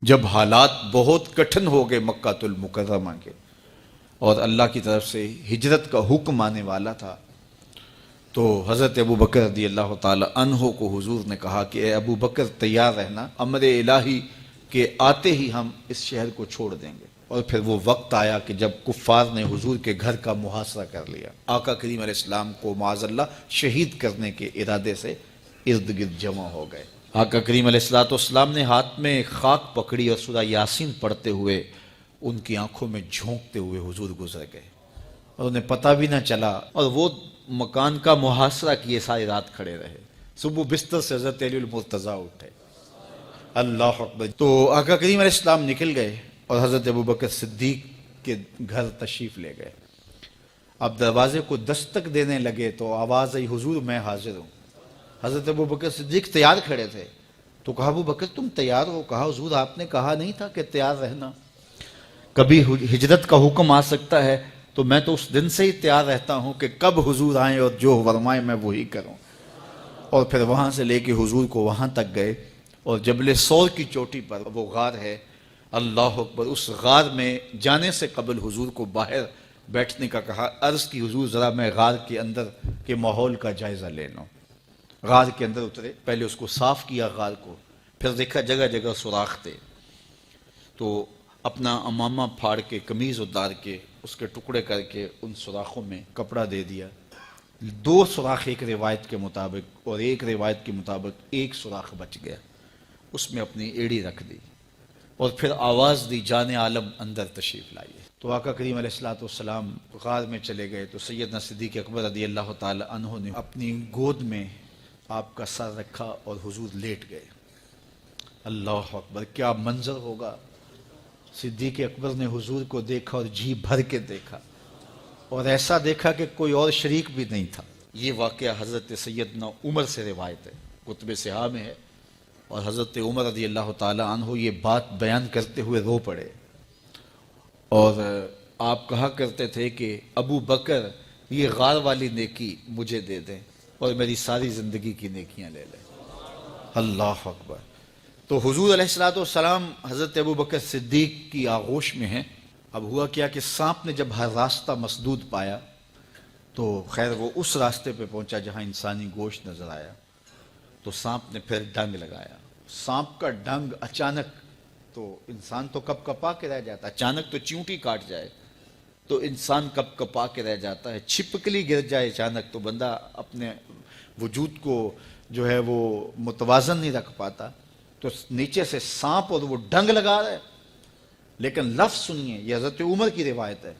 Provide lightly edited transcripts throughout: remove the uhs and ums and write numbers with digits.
جب حالات بہت کٹھن ہو گئے مکہ المکرمہ کے اور اللہ کی طرف سے ہجرت کا حکم آنے والا تھا، تو حضرت ابو بکر رضی اللہ تعالی عنہ کو حضور نے کہا کہ اے ابو بکر تیار رہنا، امر الہی کے آتے ہی ہم اس شہر کو چھوڑ دیں گے۔ اور پھر وہ وقت آیا کہ جب کفار نے حضور کے گھر کا محاصرہ کر لیا، آقا کریم علیہ السلام کو معاذ اللہ شہید کرنے کے ارادے سے ارد گرد جمع ہو گئے۔ آقا کریم علیہ السلام نے ہاتھ میں خاک پکڑی اور سورہ یاسین پڑھتے ہوئے ان کی آنکھوں میں جھونکتے ہوئے حضور گزر گئے اور انہیں پتہ بھی نہ چلا، اور وہ مکان کا محاصرہ کیے ساری رات کھڑے رہے۔ صبح بستر سے حضرت علی المرتضیٰ اٹھے، اللہ اکبر۔ تو آقا کریم علیہ السلام نکل گئے اور حضرت ابو بکر صدیق کے گھر تشریف لے گئے۔ اب دروازے کو دستک دینے لگے تو آواز آئی، حضور میں حاضر ہوں۔ حضرت ابو بکر صدیق تیار کھڑے تھے، تو کہا ابو بکر تم تیار ہو؟ کہا حضور آپ نے کہا نہیں تھا کہ تیار رہنا، کبھی ہجرت کا حکم آ سکتا ہے، تو میں تو اس دن سے ہی تیار رہتا ہوں کہ کب حضور آئیں اور جو فرمائیں میں وہی کروں۔ اور پھر وہاں سے لے کے حضور کو وہاں تک گئے، اور جبل سور کی چوٹی پر وہ غار ہے، اللہ اکبر، اس غار میں جانے سے قبل حضور کو باہر بیٹھنے کا کہا، عرض کی حضور ذرا میں غار کے اندر کے ماحول کا جائزہ لے لوں۔ غار کے اندر اترے، پہلے اس کو صاف کیا غار کو، پھر دیکھا جگہ جگہ سوراخ تھے، تو اپنا امامہ پھاڑ کے قمیض اتار کے اس کے ٹکڑے کر کے ان سوراخوں میں کپڑا دے دیا۔ 2 سوراخ ایک روایت کے مطابق، اور ایک روایت کے مطابق 1 سوراخ بچ گیا، اس میں اپنی ایڑی رکھ دی، اور پھر آواز دی جان عالم اندر تشریف لائیے۔ تو آقا کریم علیہ السلام غار میں چلے گئے، تو سیدنا صدیق اکبر رضی اللہ تعالی عنہ نے اپنی گود میں آپ کا سر رکھا اور حضور لیٹ گئے۔ اللہ اکبر، کیا منظر ہوگا! صدیق اکبر نے حضور کو دیکھا اور جی بھر کے دیکھا، اور ایسا دیکھا کہ کوئی اور شریک بھی نہیں تھا۔ یہ واقعہ حضرت سیدنا عمر سے روایت ہے، کتب صحاح میں ہے، اور حضرت عمر رضی اللہ تعالی عنہ یہ بات بیان کرتے ہوئے رو پڑے، اور آپ کہا کرتے تھے کہ ابو بکر یہ غار والی نیکی مجھے دے دیں اور میری ساری زندگی کی نیکیاں لے لیں۔ اللہ اکبر۔ تو حضور علیہ السلام حضرت ابو بکر صدیق کی آغوش میں ہیں۔ اب ہوا کیا کہ سانپ نے جب ہر راستہ مسدود پایا، تو خیر وہ اس راستے پہ پہنچا جہاں انسانی گوشت نظر آیا، تو سانپ نے پھر ڈنگ لگایا۔ سانپ کا ڈنگ اچانک، تو انسان تو کپ کپا کے رہ جاتا ہے، اچانک تو چیونٹی کاٹ جائے تو انسان کپ کپا کے رہ جاتا ہے، چھپکلی گر جائے اچانک تو بندہ اپنے وجود کو جو ہے وہ متوازن نہیں رکھ پاتا، تو نیچے سے سانپ اور وہ ڈنگ لگا رہا ہے۔ لیکن لفظ سنیے، یہ حضرت عمر کی روایت ہے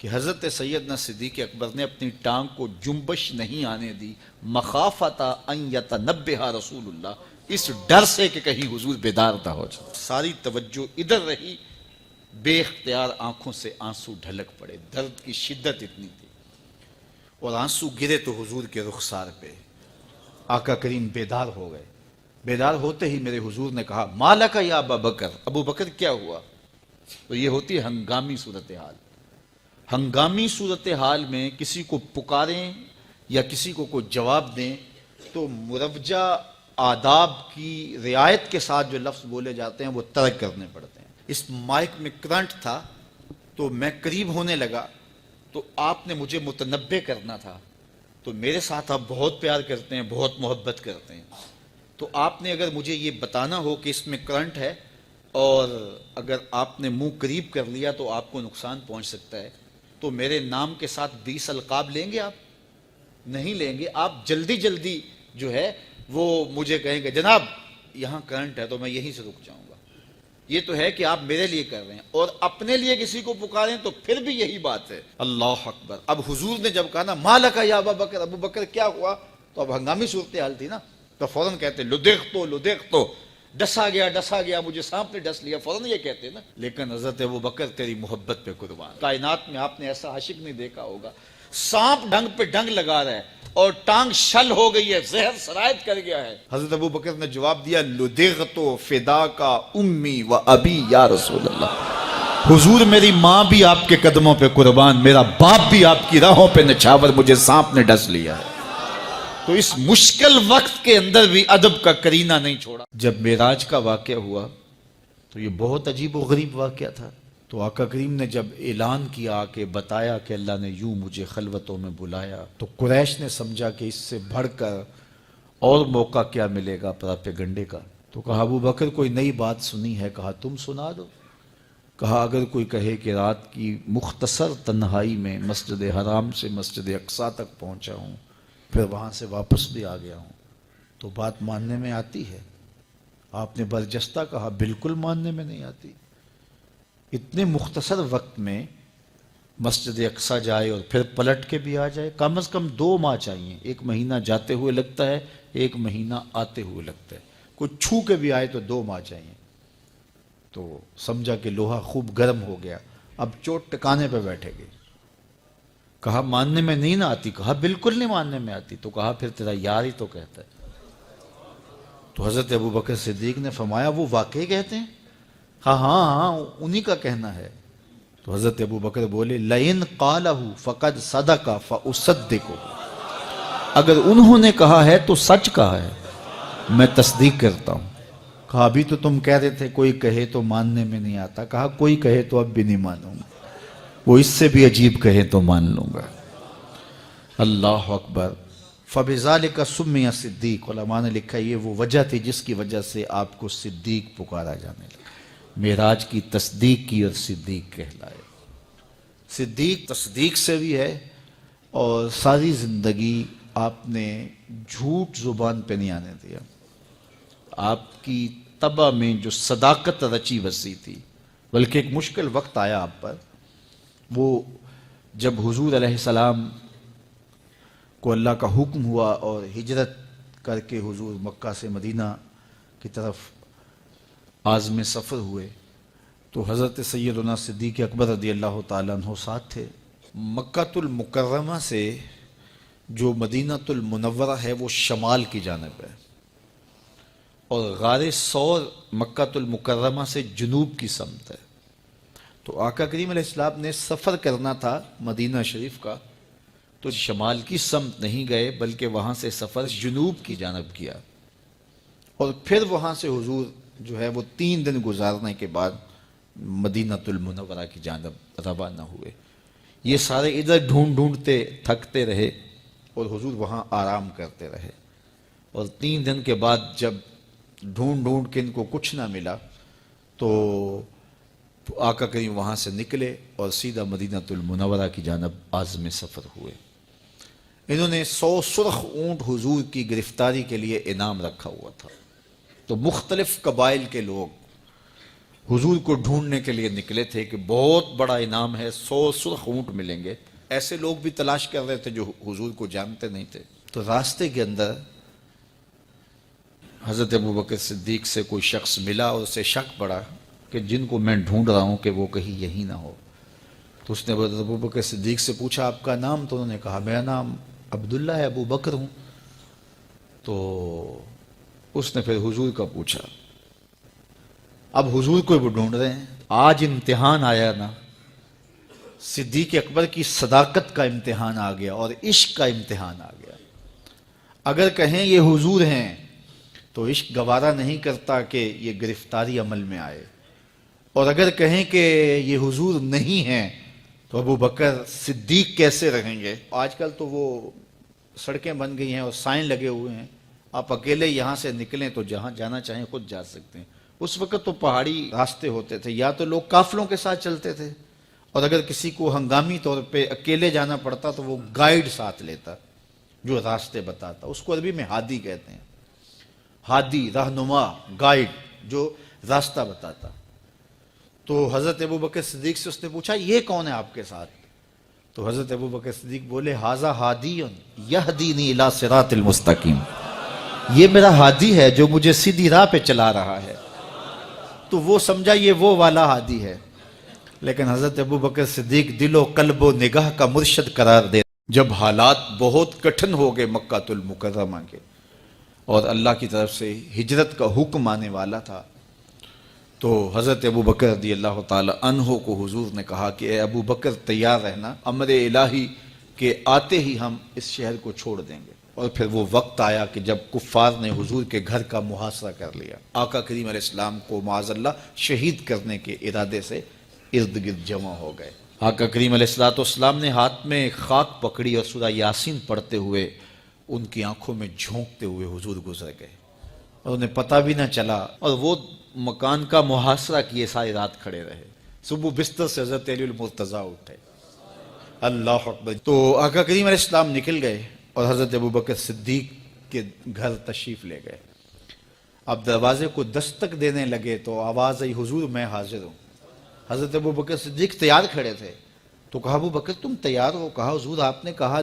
کہ حضرت سیدنا صدیق اکبر نے اپنی ٹانگ کو جنبش نہیں آنے دی، مخافت ان یتنبہ رسول اللہ، اس ڈر سے کہ کہیں حضور بیدار نہ ہو جائے۔ ساری توجہ ادھر رہی، بے اختیار آنکھوں سے آنسو ڈھلک پڑے، درد کی شدت اتنی تھی، اور آنسو گرے تو حضور کے رخسار پہ۔ آقا کریم بیدار ہو گئے۔ بیدار ہوتے ہی میرے حضور نے کہا، مالک یا ابا بکر، ابو بکر کیا ہوا؟ تو یہ ہوتی ہے ہنگامی صورتحال۔ ہنگامی صورتحال میں کسی کو پکاریں یا کسی کو کوئی جواب دیں تو مروجہ آداب کی رعایت کے ساتھ جو لفظ بولے جاتے ہیں وہ ترک کرنے پڑتے ہیں۔ اس مائک میں کرنٹ تھا، تو میں قریب ہونے لگا، تو آپ نے مجھے متنبہ کرنا تھا، تو میرے ساتھ آپ بہت پیار کرتے ہیں، بہت محبت کرتے ہیں، تو آپ نے اگر مجھے یہ بتانا ہو کہ اس میں کرنٹ ہے اور اگر آپ نے منہ قریب کر لیا تو آپ کو نقصان پہنچ سکتا ہے، تو میرے نام کے ساتھ 20 القاب لیں گے؟ آپ نہیں لیں گے، آپ جلدی جلدی جو ہے وہ مجھے کہیں گے جناب یہاں کرنٹ ہے، تو میں یہیں سے رک جاؤں گا۔ یہ تو ہے کہ آپ میرے لیے کر رہے ہیں، اور اپنے لیے کسی کو پکاریں تو پھر بھی یہی بات ہے۔ اللہ اکبر۔ اب حضور نے جب کہا نا مالک یا ابا بکر، ابو بکر کیا ہوا، تو اب ہنگامی صورتحال تھی نا، تو فوراً کہتے لدغت، ڈسا گیا، مجھے سانپ نے ڈس لیا، فوراً یہ کہتے نا۔ لیکن حضرت ابو بکر تیری محبت پہ قربان، کائنات میں آپ نے ایسا عاشق نہیں دیکھا ہوگا، سانپ ڈنگ پہ ڈنگ لگا رہا ہے اور ٹانگ شل ہو گئی ہے، زہر سرایت کر گیا ہے۔ حضرت ابو بکر نے جواب دیا، لدغت فداک امی و ابی یا رسول اللہ، حضور میری ماں بھی آپ کے قدموں پہ قربان، میرا باپ بھی آپ کی راہوں پہ نچھاور، مجھے سانپ نے ڈس لیا ہے۔ تو اس مشکل وقت کے اندر بھی ادب کا کرینہ نہیں چھوڑا۔ جب معراج کا واقعہ ہوا تو یہ بہت عجیب و غریب واقعہ تھا۔ تو آقا کریم نے جب اعلان کیا کہ بتایا کہ اللہ نے یوں مجھے خلوتوں میں بلایا، تو قریش نے سمجھا کہ اس سے بڑھ کر اور موقع کیا ملے گا پراپیگنڈے کا۔ تو کہا ابو بکر کوئی نئی بات سنی ہے؟ کہا تم سنا دو۔ کہا اگر کوئی کہے کہ رات کی مختصر تنہائی میں مسجد حرام سے مسجد اقصیٰ تک پہنچا ہوں، پھر وہاں سے واپس بھی آ گیا ہوں، تو بات ماننے میں آتی ہے؟ آپ نے برجستہ کہا بالکل ماننے میں نہیں آتی۔ اتنے مختصر وقت میں مسجد اقصیٰ جائے اور پھر پلٹ کے بھی آ جائے، کم از کم 2 ماہ چاہیے۔ 1 مہینہ جاتے ہوئے لگتا ہے، 1 مہینہ آتے ہوئے لگتا ہے، کوئی چھو کے بھی آئے تو 2 ماہ چاہیے۔ تو سمجھا کہ لوہا خوب گرم ہو گیا، اب چوٹ ٹکانے پہ بیٹھے گے۔ کہا ماننے میں نہیں نہ آتی؟ کہا بالکل نہیں ماننے میں آتی۔ تو کہا پھر تیرا یار ہی تو کہتا ہے۔ تو حضرت ابو بکر صدیق نے فرمایا وہ واقعی کہتے ہیں؟ ہاں ہاں ہاں انہی کا کہنا ہے۔ تو حضرت ابو بکر بولے لئن قالہ فقد صدق فاصدقہ، اگر انہوں نے کہا ہے تو سچ کہا ہے، میں تصدیق کرتا ہوں۔ کہا ابھی تو تم کہہ رہے تھے کوئی کہے تو ماننے میں نہیں آتا، کہا کوئی کہے تو اب بھی نہیں مانوں گا، وہ اس سے بھی عجیب کہے تو مان لوں گا۔ اللہ اکبر۔ فَبِذَلِكَ سُمِّيَ صدیق، علماء نے لکھا یہ وہ وجہ تھی جس کی وجہ سے آپ کو صدیق پکارا جانے لگا۔ معراج کی تصدیق کی اور صدیق کہلائے۔ صدیق تصدیق سے بھی ہے، اور ساری زندگی آپ نے جھوٹ زبان پہ نہیں آنے دیا۔ آپ کی طبع میں جو صداقت رچی بسی تھی، بلکہ ایک مشکل وقت آیا آپ پر، وہ جب حضور علیہ السلام کو اللہ کا حکم ہوا اور ہجرت کر کے حضور مکہ سے مدینہ کی طرف عازم سفر ہوئے، تو حضرت سیدنا صدیق اکبر رضی اللہ تعالیٰ عنہ ساتھ تھے۔ مکہ المکرمہ سے جو مدینہ المنورہ ہے وہ شمال کی جانب ہے، اور غار ثور مکہ المکرمہ سے جنوب کی سمت ہے۔ تو آقا کریم علیہ السلام نے سفر کرنا تھا مدینہ شریف کا، تو شمال کی سمت نہیں گئے بلکہ وہاں سے سفر جنوب کی جانب کیا، اور پھر وہاں سے حضور جو ہے وہ 3 دن گزارنے کے بعد مدینہ المنورہ کی جانب روانہ ہوئے۔ یہ سارے ادھر ڈھونڈتے تھکتے رہے، اور حضور وہاں آرام کرتے رہے، اور 3 دن کے بعد جب ڈھونڈ کے ان کو کچھ نہ ملا، تو آقا کریم وہاں سے نکلے اور سیدھا مدینہ المنورہ کی جانب عازم سفر ہوئے۔ انہوں نے 100 سرخ اونٹ حضور کی گرفتاری کے لیے انعام رکھا ہوا تھا۔ تو مختلف قبائل کے لوگ حضور کو ڈھونڈنے کے لیے نکلے تھے کہ بہت بڑا انعام ہے، 100 سرخ اونٹ ملیں گے۔ ایسے لوگ بھی تلاش کر رہے تھے جو حضور کو جانتے نہیں تھے۔ تو راستے کے اندر حضرت ابو بکر صدیق سے کوئی شخص ملا، اور اسے شک پڑا کہ جن کو میں ڈھونڈ رہا ہوں کہ وہ کہیں یہی نہ ہو۔ تو اس نے حضرت ابو بکر صدیق سے پوچھا آپ کا نام؟ تو انہوں نے کہا میرا نام عبداللہ ہے، ابو بکر ہوں۔ تو اس نے پھر حضور کا پوچھا۔ اب حضور کو وہ ڈھونڈ رہے ہیں، آج امتحان آیا نا، صدیق اکبر کی صداقت کا امتحان آ گیا اور عشق کا امتحان آ گیا۔ اگر کہیں یہ حضور ہیں تو عشق گوارا نہیں کرتا کہ یہ گرفتاری عمل میں آئے، اور اگر کہیں کہ یہ حضور نہیں ہیں تو ابو بکر صدیق کیسے رہیں گے؟ آج کل تو وہ سڑکیں بن گئی ہیں اور سائن لگے ہوئے ہیں، آپ اکیلے یہاں سے نکلیں تو جہاں جانا چاہیں خود جا سکتے ہیں۔ اس وقت تو پہاڑی راستے ہوتے تھے، یا تو لوگ قافلوں کے ساتھ چلتے تھے، اور اگر کسی کو ہنگامی طور پہ اکیلے جانا پڑتا تو وہ گائیڈ ساتھ لیتا جو راستے بتاتا۔ اس کو عربی میں ہادی کہتے ہیں، ہادی، رہنما، گائیڈ جو راستہ بتاتا۔ تو حضرت ابو بکر صدیق سے اس نے پوچھا یہ کون ہے آپ کے ساتھ؟ تو حضرت ابو بکر صدیق بولے ھذا ھادی یہدینی الی صراط المستقیم، یہ میرا ہادی ہے جو مجھے سیدھی راہ پہ چلا رہا ہے۔ تو وہ سمجھا یہ وہ والا ہادی ہے، لیکن حضرت ابو بکر صدیق دل و قلب و نگاہ کا مرشد قرار دے۔ جب حالات بہت کٹھن ہو گئے مکہ المکرمہ کے، اور اللہ کی طرف سے ہجرت کا حکم آنے والا تھا، تو حضرت ابو بکر رضی اللہ تعالی عنہ کو حضور نے کہا کہ اے ابو بکر تیار رہنا، امر الہی کے آتے ہی ہم اس شہر کو چھوڑ دیں گے۔ اور پھر وہ وقت آیا کہ جب کفار نے حضور کے گھر کا محاصرہ کر لیا، آقا کریم علیہ السلام کو معاذ اللہ شہید کرنے کے ارادے سے ارد گرد جمع ہو گئے۔ آقا کریم علیہ السلام نے ہاتھ میں خاک پکڑی اور سورہ یاسین پڑھتے ہوئے ان کی آنکھوں میں جھونکتے ہوئے حضور گزر گئے، اور انہیں پتہ بھی نہ چلا، اور وہ مکان کا محاصرہ کیے ساری رات کھڑے رہے۔ صبح بستر سے حضرت علی المرتضیٰ اٹھے، اللہ اکبر۔ تو آقا کریم علیہ السلام نکل گئے اور حضرت ابوبکر صدیق کے گھر تشریف لے گئے۔ اب دروازے کو دستک دینے لگے تو آواز آئی، حضور میں حاضر ہوں۔ حضرت ابوبکر صدیق تیار کھڑے تھے، تو کہا ابوبکر تم تیار ہو؟ کہا حضور آپ نے کہا